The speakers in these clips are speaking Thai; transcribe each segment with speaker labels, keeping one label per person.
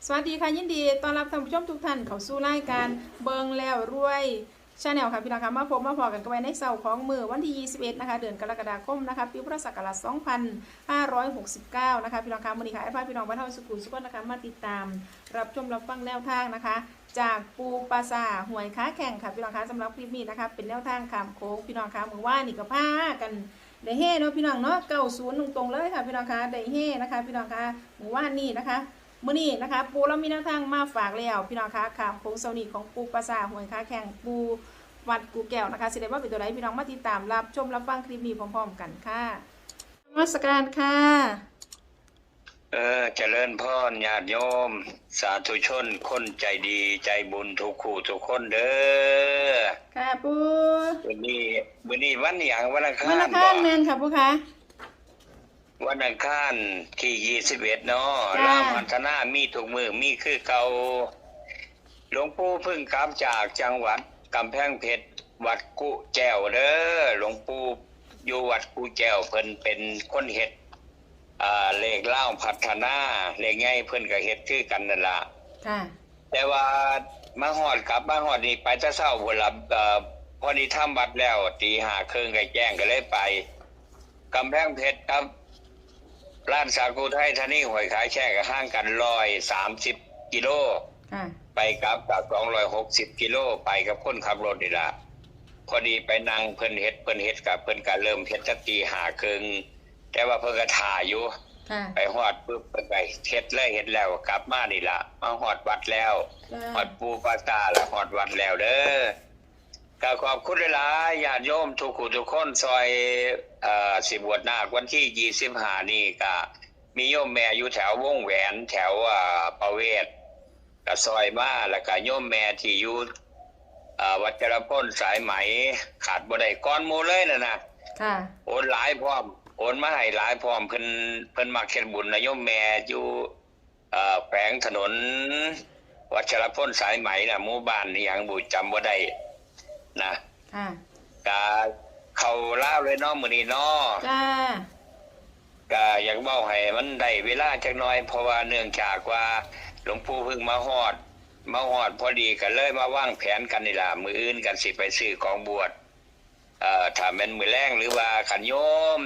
Speaker 1: สวัสดีค่ะยินดีต้อนรับท่านผู้ชมทุกท่านเข้าสู่รายการเบิงแล้วรวยชาแนลค่ะพี่น้องค่ะมาพบมาพอกันกันไว้ในเสาร์ของมือวันที่21นะคะเดือนกรกฎาคมนะคะปีพุทธศักราช2569นะคะพี่น้องค่ะมื้อนี้ค่ะไอ้พ่อพี่น้องบ้านเฮาสุขุมสุขนะคะมาติดตามรับชมรับฟังแนวทางนะคะจากปูปลาซาหวยค้าแข่งค่ะพี่น้องค่ะสำหรับคลิปนี้นะคะเป็นแนวทางขามโค้งพี่น้องค่ะมื้อว่านนี่ก็พากันได้เฮ่เนาะพี่น้องเนาะ90ตรงๆเลยค่ะพี่น้องค่ะได้เฮ่นะคะพี่น้องค่ะมื้อว่านนี่นะคะมื้อนี้นะคะปูเรามีแนวทางมาฝากแล้วพี่น้องคะขามโค้งเสาร์นี้ของปูปลาซาหวยค้าแข่งปูวัดกูแก้วนะคะสิได้ว่าเป็นตัวไหนพี่น้องมาติดตามรับชมรับฟังคลิปนี้พร้อมๆกันค่ะนมัสการค่ะ
Speaker 2: เจริญพรญาติโยม สาธุชนคนใจดีใจบุญทุกคู่ทุกคนเด้อ
Speaker 1: ค่ะปู
Speaker 2: วันนี้วันอย่างวันอังคาร
Speaker 1: วันอังคารแมนค่ะปูคะ
Speaker 2: วันอังคารที่21เนาะลาพัฒนามีทุกมือมีคือเก่าหลวงปู่เพิ่งกลับจากจังหวัดกำแพงเพชรวัดกุแก้วเด้อหลวงปู่อยู่วัดกุแก้วเพิ่นเป็นคนเฮ็ดเลขเล่าพัฒนาเลขไงเพิ่นก็เฮ็ดคือกันนั่นล่ะ
Speaker 1: ค่ะ
Speaker 2: แต่ว่ามาฮอดกลับมาฮอดนี่ไปแต่เช้าพุ่นล่ะพอดีทำบัตรแล้วตีห้าครึ่งก็แจ้งก็เลยไปกำแพงเพชรครับร้านสาคูไทยธานีหวยขายแช่ก็ห่างกัน130กิโล
Speaker 1: ค่ะ
Speaker 2: ไปกลับกับ260กิโลไปกับคนขับรถนี่ล่ะพอดีไปนั่งเพิ่นเฮ็ดกับเพิ่นก็เริ่มเฮ็ดตั้งตีห้าครึ่งแต่ว่าเพิ่นก็ถ่ายอยู่ไปฮอดปึ๊บเพิ่นไปเฮ็ดแล้วกลับมานี่ล่ะมาฮอดวัดแล้วฮอดปูปาตาแล้วฮอดวัดแล้วเด้อก็ขอบคุณหลายๆญาติโยมทุกผู้ทุกคนซอยสิบวชนาควันที่25นี่ก็มีโยมแม่อยู่แถววงแหวนแถวประเวศก็ซอยมาแล้วก็โยมแม่ที่อยู่วัดจรพลสายไหมขาดบ่ได้ก่อนหมู่เลยน่ะ
Speaker 1: ค่ะ
Speaker 2: โอนหลายพร้อมโอนมาให้หลายพร้อมเพิ่นมาเฮ็ดบุญนะโยมแม่อยู่แขวงถนนวัชรพลสายไหมน่ะหมู่บ้านนี่หยังบ่จำบ่ได้นะ
Speaker 1: ค่ะ
Speaker 2: ก็เข้าลาวเลยเนาะมื้อนี้เนาะ
Speaker 1: จ้า
Speaker 2: ก็อยากเว้าให้มันได้เวลาจักหน่อยเพราะว่าเนื่องจากว่าหลวงปู่เพิ่งมาฮอดพอดีก็เลยมาวางแผนกันนี่ล่ะมื้ออื่นกันสิไปซื้อของบวชถ้าแม่นมื้อแลงหรือว่าขันโยม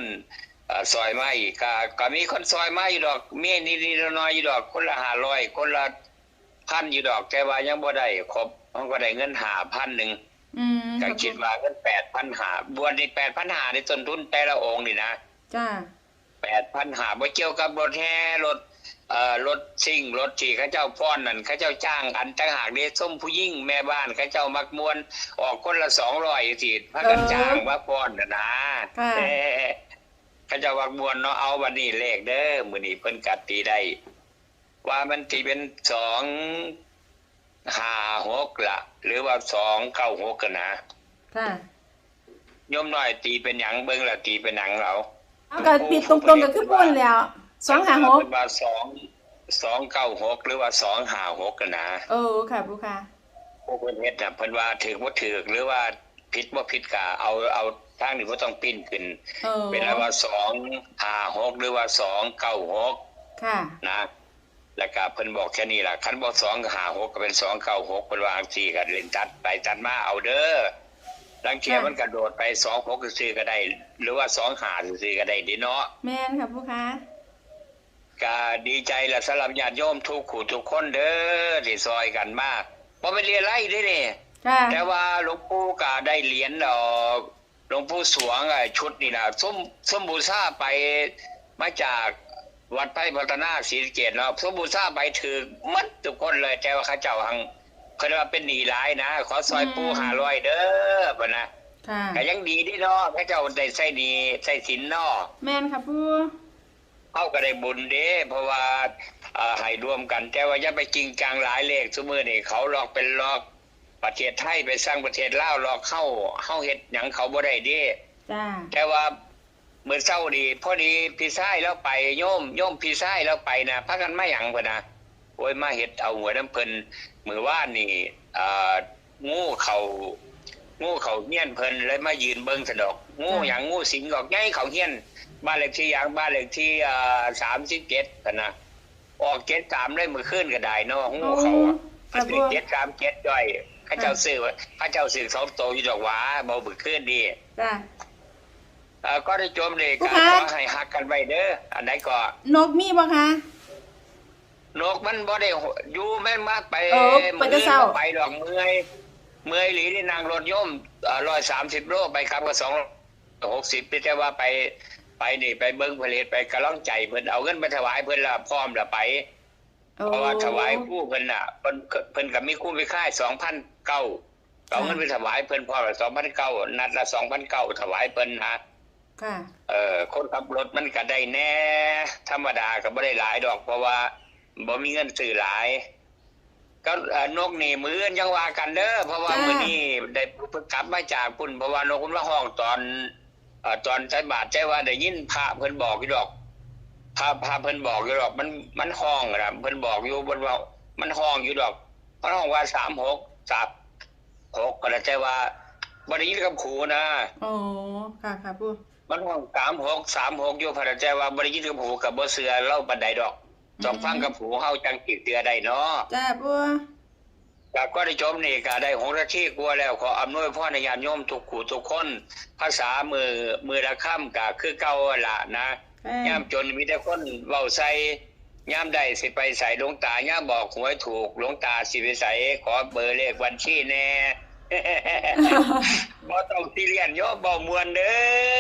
Speaker 2: ซอยมาอีกก็มีคนซอยมาอยู่ดอกมีนิดๆน้อยๆอยู่ดอกคนละ500คนละ1,000อยู่ดอกแต่ว่ายังบ่ได้ครบมันก็ได้เงิน5,000นึงก็คิดว่าเงิน8,500บวชนี่8,500ในต้นทุนแต่ละองค์นี่นะ
Speaker 1: จ้า
Speaker 2: 8,500บ่เกี่ยวกับรถแห่รถซิ่งรถที่เขาเจ้าฟ้อนนั่นเขาเจ้าจ้างอันต่างหากเด้ส้มผู้หญิงแม่บ้านเขาเจ้ามักม่วนออกคนละ200จังซี่พากันจ้างว่าฟ้อนน่ะนะเขาเจ้ามักม่วนเนาะเอาบัดนี้เลขเด้อมื้อนี้เพิ่นก็ตีได้ว่ามันสิเป็น256ล่ะหรือว่า296กันนะ
Speaker 1: ค่ะ
Speaker 2: โยมน้อยตีเป็นหยังเบิ่งแล้วตีเป็นหยังเรา
Speaker 1: เอาก็ปิดตรงๆก็คือพุ่นแล้ว256
Speaker 2: เป็นว่า296หรือว่า256กันนะ
Speaker 1: ค่ะผู้ค่ะ
Speaker 2: พวกเพิ่นเฮ็ดน่ะเพิ่นว่าถูกบ่ถูกหรือว่าผิดบ่ผิดก็เอาทางนี้บ่ต้องปิ้นขึ้นเป็นว่า256หรือว่า296
Speaker 1: ค่ะ
Speaker 2: นะแล้วก็เพิ่นบอกแค่นี้ล่ะคันบ่256ก็เป็น296เพิ่นว่าจังซี่ก็เล่นตัดไปตัดมาเอาเด้อลังเทียมันกระโดดไป26ซื่อก็ได้หรือว่า25ซื่อก็ได้ดิเนาะ
Speaker 1: แม่นค่ะผู้ค่ะ
Speaker 2: ก็ดีใจละสำหรับญาติโยมทุกคู่ทุกคนเด้อที่ซอยกันมากบ่ไปเรียนไรเด้นี่แต่ว่าหลวงปู่ก็ได้เหรียญดอกหลวงปู่สวงชุดนี่น่ะส้มบูชาไปมาจากวัดไผ่พัฒนาศรีสะเกษเนาะส้มบูชาไปถึงหมดทุกคนเลยแต่ว่าเขาเจ้าหังเพิ่นว่าเป็นหนี้หลายนะขอซอยปู่500เด้อบ่นะก็ยังดีดิเนาะเขาเจ้าได้ใช้หนี้ใช้สินเนาะ
Speaker 1: แม่นค่ะปู่
Speaker 2: เขาก็ได้บุญเด้เพราะว่าให้รวมกันแต่ว่าอย่าไปจริงจังหลายเลขซุมื้อนี่เขาหลอกเป็นหลอกประเทศไทยไปสร้างประเทศลาวหลอกเฮาเฮ็ดหยังเขาบ่ได้เด้
Speaker 1: จ้า
Speaker 2: แต่ว่ามื้อเช้านี่พอดีพี่ชายแล้วไปโยมพี่ชายแล้วไปนะพากันมาหยังเพิ่นน่ะโอ้ยมาเฮ็ดเอาหัวน้ำเพิ่นมื้อวานนี่งูเขาเฮียนเพิ่นเลยมายืนเบิ่งซะดอกงูหยังงูสิงดอกใหญ่เขาเฮียนบ้านเลขที่หยังบ้านเลขที่37คั่นน่ะโ ออก73ได้มื้อคืนก็ได้เนาะงู
Speaker 1: โอ้
Speaker 2: เขาอะ
Speaker 1: ค่ะปู
Speaker 2: 737จ้อยเขาเจ้าซื้อ2ตัวอยู่ดอกหว่าบ่มื้อคืนนี่
Speaker 1: จ้ะ
Speaker 2: ก็ได้โจมเลย
Speaker 1: ปู
Speaker 2: ก็
Speaker 1: คะ
Speaker 2: ขอให้ฮักกันไว้เด้ออันใดก็
Speaker 1: นกมีบ่คะ
Speaker 2: นกมันบ่ได้อยู่แม่นมาไป
Speaker 1: ไปแต่เช้า
Speaker 2: ไปดอกเมื่อยหลีได้นั่งรถยม130โลไปครับก็260แต่ว่าไปนี่ไปเบิ่งผลิตไปกำลังใจเพิ่นเอาเงินไปถวายเพิ่นละพร้อมละไปเพราะว่าถวายครูเพิ่นน่ะเพิ่นก็มีครูไปค่าย 2,900 เอาเงินไปถวายเพิ่นพร้อมละ2,900นัดละ2,900ถวายเพิ่นนะ
Speaker 1: ค่ะ
Speaker 2: คนขับรถมันก็ได้แน่ธรรมดาก็บ่ได้หลายดอกเพราะว่าบ่มีเงินซื้อหลายก็นกนี่มื้อยังว่ากันเด้อเพราะว่ามื้อนี้ได้เพิ่งกลับมาจากพุ่นเพราะว่านกมันมาห้องตอนใส่บาตรใจว่าได้ยินพระเพิ่นบอกอยู่ดอกพระเพิ่นบอกอยู่ดอกมันห้องน่ะเพิ่นบอกอยู่บนว่ามันห้องอยู่ดอกมันห้องว่า36ก็ได้ใจว่าบ่ได้ยินกับครูนะ
Speaker 1: โอ้ค่ะค่ะปู
Speaker 2: มันห้อง36อยู่พระเจ้าว่าบ่ได้ยินกับหูกับบ่เชื่อเล่าปานใดดอกต้องฟังกับหูเฮาจังสิเชื่อได้เนาะ
Speaker 1: จ้ะปู
Speaker 2: ก็ได้ชมนี่ก็ได้6นาทีกว่าแล้วขออำนวยพรให้ญาติโยมทุกผู้ทุกคนภาษามือละค่ำก็คือเก่าล่ะนะยามจนมีแต่คนเว้าใส่ยามใดสิไปใส่หลวงตายามบอกหวยถูกหลวงตาสิไปใส่ขอเบอร์เลขบัญชีแน่ บ่ต้องซีเรียสโยมบ่ม่วนเด้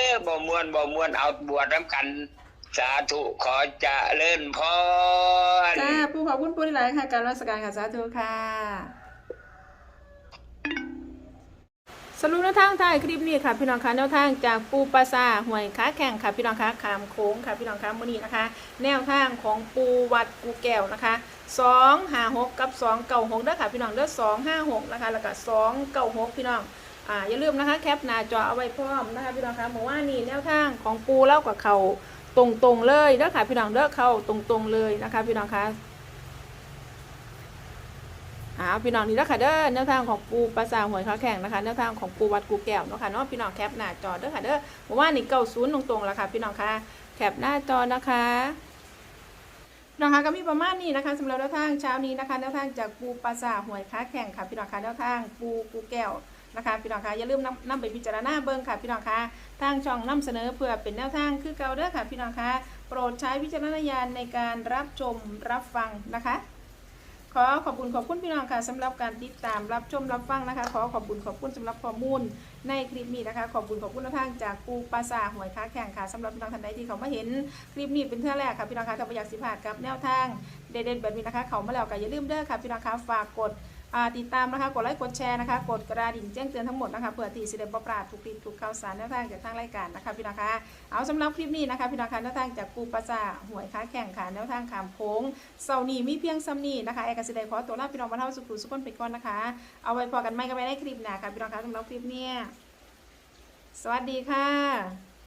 Speaker 2: อบ่ม่วนเอาบวชนำกันสาธุขอเจริญพร
Speaker 1: จ้าปูขอบคุณปูหลายๆค่ะการรัชการค่ะสาธุค่ะสรุปแนวทางท้ายคลิปนี้ค่ะพี่น้องคะแนวทางจากปูปลาซาหวยค้าแข่งค่ะพี่น้องคะขามโค้งค่ะพี่น้องคะมื้อนี้นะคะ แนวทางของปูวัดกูแก้วนะคะ256กับ296เด้อค่ะพี่น้องเด้อ256นะคะแล้วก็296พี่น้องอย่าลืมนะคะแคปหน้าจอเอาไว้พร้อมนะคะพี่น้องคะเมื่อวานนี้แนวทางของปูเล่ากับเขาตรงๆเลยเด้อค่ะพี่น้องเด้อเข้าตรงๆเลยนะคะพี่น้องคะพี่น้องนี่แล้วค่ะเด้อแนวทางของปูปลาซาหวยค้าแข่งนะคะแนวทางของปูวัดกูแก้วเนาะค่ะเนาะพี่น้องแคปหน้าจอเด้อค่ะเด้อเมื่อวานนี้90ตรงๆแล้วค่ะพี่น้องคะแคปหน้าจอนะคะนะคะก็มีประมาณนี้นะคะสำหรับแนวทางเช้านี้นะคะแนวทางจากปูปลาซาหวยค้าแข่งค่ะพี่น้องคะแนวทางปูกูแก้วนะคะพี่น้องคะอย่าลืมนำไปพิจารณาเบิ่งค่ะพี่น้องคะทางช่องนำเสนอเพื่อเป็นแนวทางคือเก่าเด้อค่ะพี่น้องคะโปรดใช้วิจารณญาณในการรับชมรับฟังนะคะขอขอบคุณพี่น้องค่ะสำหรับการติดตามรับชมรับฟังนะคะขอขอบคุณสำหรับข้อมูลในคลิปนี้นะคะขอบคุณทางจากปูปลาซาหวยค้าแข่งค่ะสำหรับพี่น้องท่านใดที่เขามาเห็นคลิปนี้เป็นเท่าแรกค่ะพี่น้องคะกับอยากสิพลาดกับแนวทางเด่นๆแบบนี้นะคะเขามาแล้วก็อย่าลืมเด้อค่ะพี่น้องคะฝากกดติดตามนะคะกดไลค์กดแชร์นะคะกดกระดิ่งแจ้งเตือนทั้งหมดนะคะเพื่อที่จะได้บ่พลาดทุกคลิปทุกข่าวสารแนวทางจากทางรายการนะคะพี่น้องคะเอาสำหรับคลิปนี้นะคะพี่น้องคะแนวทางจากปูปลาซาหวยค้าแข่งค่ะแนวทางขามโค้งเสาร์นี้มีเพียงซ้ำนี้นะคะเอกสิได้ขอตัวลาพี่น้องมาเท่าสุขุสุขคนไปก่อนนะคะเอาไว้พอกันไม่ก็ไม่ได้คลิปหน้าค่ะพี่น้องคะสำหรับคลิปนี้สวัสดีค่ะ